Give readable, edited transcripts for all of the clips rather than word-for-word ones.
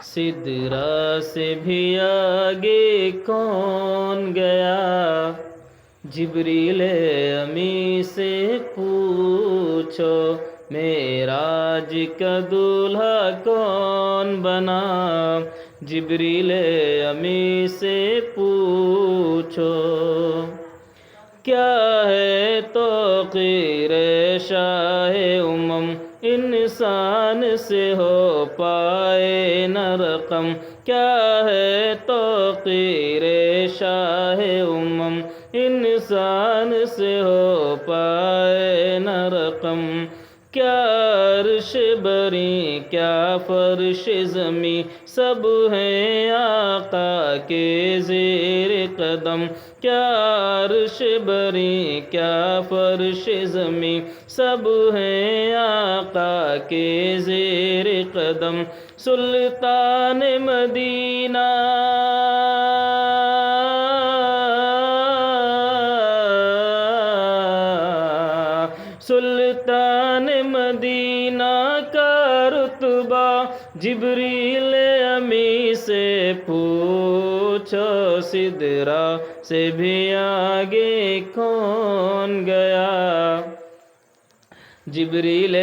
सिदरा से भी आगे कौन गया, जिब्रील अमी से पूछो, मेराज का दूल्हा कौन बना, जिब्रील अमी से पूछो। क्या है तो क़ीरे शाहे उमम, इंसान से हो पाए न रकम, क्या है तो क़ीरे शाहे उमम, इंसान से हो पाए न रकम। क्या अर्श बरी क्या फर्श ज़मी, सब हैं आका के ज़ेर कदम, क्या अर्श बरी क्या फर्श ज़मी, सब हैं आका के ज़ेर कदम। सुल्तान मदीना सुल्तान मदीना का रुतबा, जिब्रील अमी से पूछो, सिदरा से भी आगे कौन गया, जिब्रील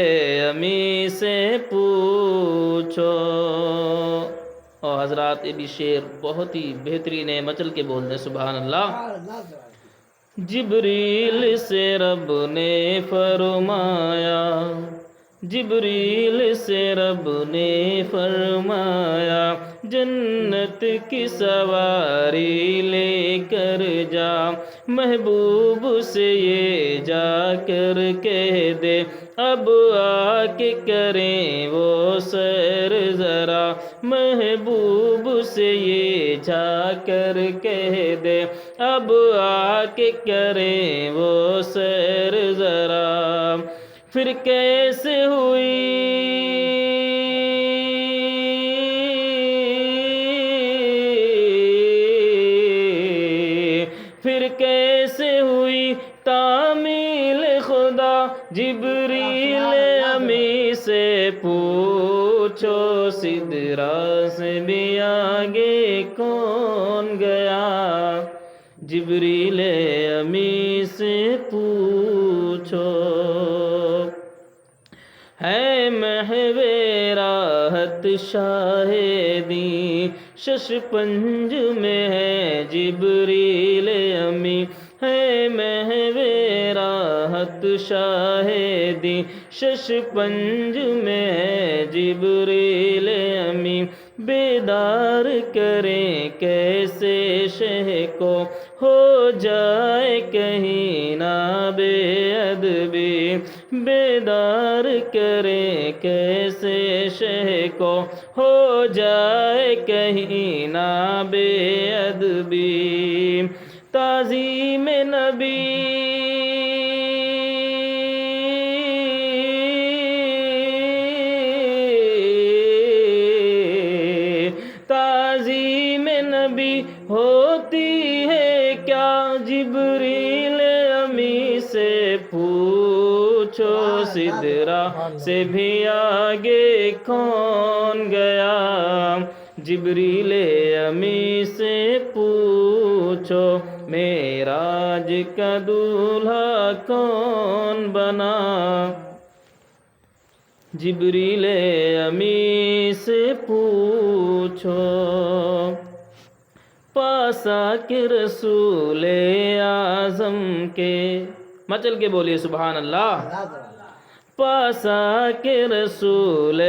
अमी से पूछो। और हजरात ये भी शेर बहुत ही बेहतरीन है, मचल के बोल दें सुभान अल्लाह। जिब्रील से रब ने फरमाया, जिब्रील से रब ने फरमाया, जन्नत की सवारी लेकर जा, महबूब से ये जाकर कह दे, अब आके करें वो सैर ज़रा, महबूब से ये जाकर कह दे, अब आके करें वो सैर ज़रा। फिर कैसे हुई फिर कैसे हुई तामील खुदा, जिब्रील अमी से पूछो, सिदरा से भी आगे कौन गया, जिब्रील अमी से पूछो। है महवे राहत शाहिदी, शशपंज में है जिब्रील अमी, है महवे राहत शाहिदी, शशपंज में है जिब्रील अमी। बेदार करें कैसे शह को, हो जाए कहीं ना बेअदबी, बेदार करें कैसे शह को, हो जाए कहीं ना बेअदबी। ताज़ीम नबी ताज़ीम नबी होती है क्या, जिब्रील अमी से पूछो, सिदरा से भी आगे कौन गया, जिब्रील अमी से पूछो, मेराज का दूल्हा कौन बना, जिब्रील अमी से पूछो। पासा के रसूल आज़म के, मचल के बोलिए सुभान अल्लाह। पासा के रसूल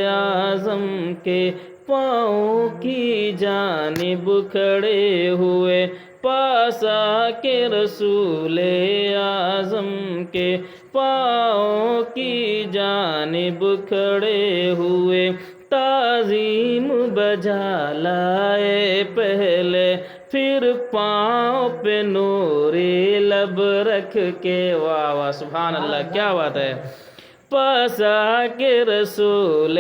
आज़म के, पाँव की जानिब खड़े हुए, पासा के रसूल आज़म के, पाँव की जानिब खड़े हुए, ताज़ीम बजा लाए पहले, फिर पाँव पे नूरी लब रख के, वाह वाह सुभान अल्लाह, क्या बात है। पासा के रसूल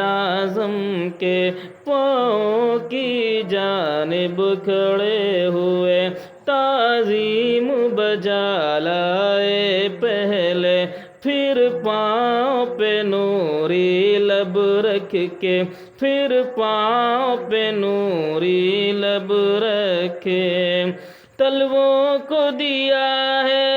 आज़म के, पाँव की जानिब खड़े हुए, ताज़ीम बजा लाए पहले, फिर पाँव पे नूरी लब लब रख के, फिर पाँव पे नूरी लब रखे। तलवों को दिया है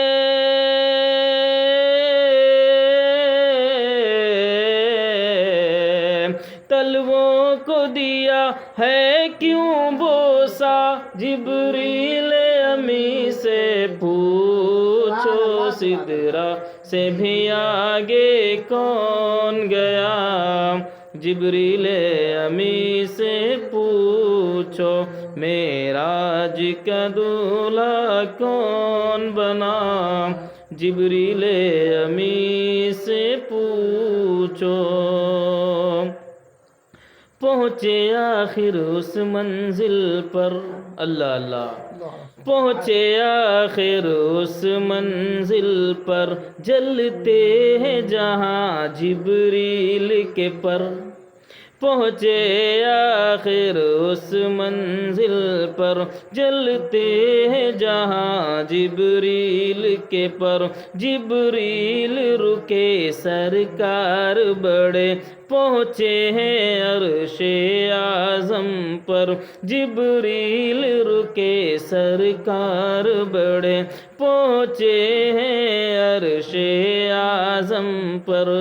तलवों को दिया है क्यों बोसा, जिब्रील अमी से पूछो। सिदरा से भी आगे कौन गया, जिब्रील अमी से पूछो। मेराज का दूल्हा कौन बना, जिब्रील अमी से पूछो। पहुँचे आखिर उस मंजिल पर, अल्लाह अल्लाह, पहुँचे आखिर उस मंजिल पर, जलते हैं जहाँ जिब्रील के पर। पहुँचे आखिर उस मंजिल पर, जलते हैं जहाँ जिब्रील के पर। जिब्रील रुके सरकार बड़े, पहुँचे हैं अर्शे आज़म पर। जिब्रील रुके सरकार बड़े, पहुँचे हैं अर्शे आज़म पर।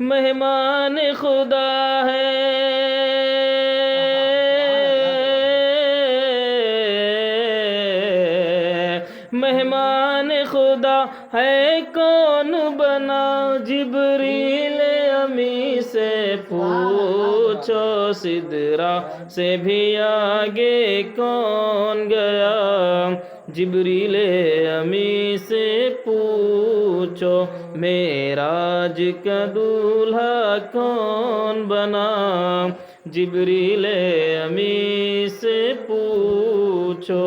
मेहमान खुदा है मेहमान खुदा है कौन बना, जिब्रील अमी से पूछो। सिदरा से भी आगे कौन गया, जिब्रील अमी से पूछो। मेराज का दूल्हा कौन बना, जिब्रील अमी से पूछो।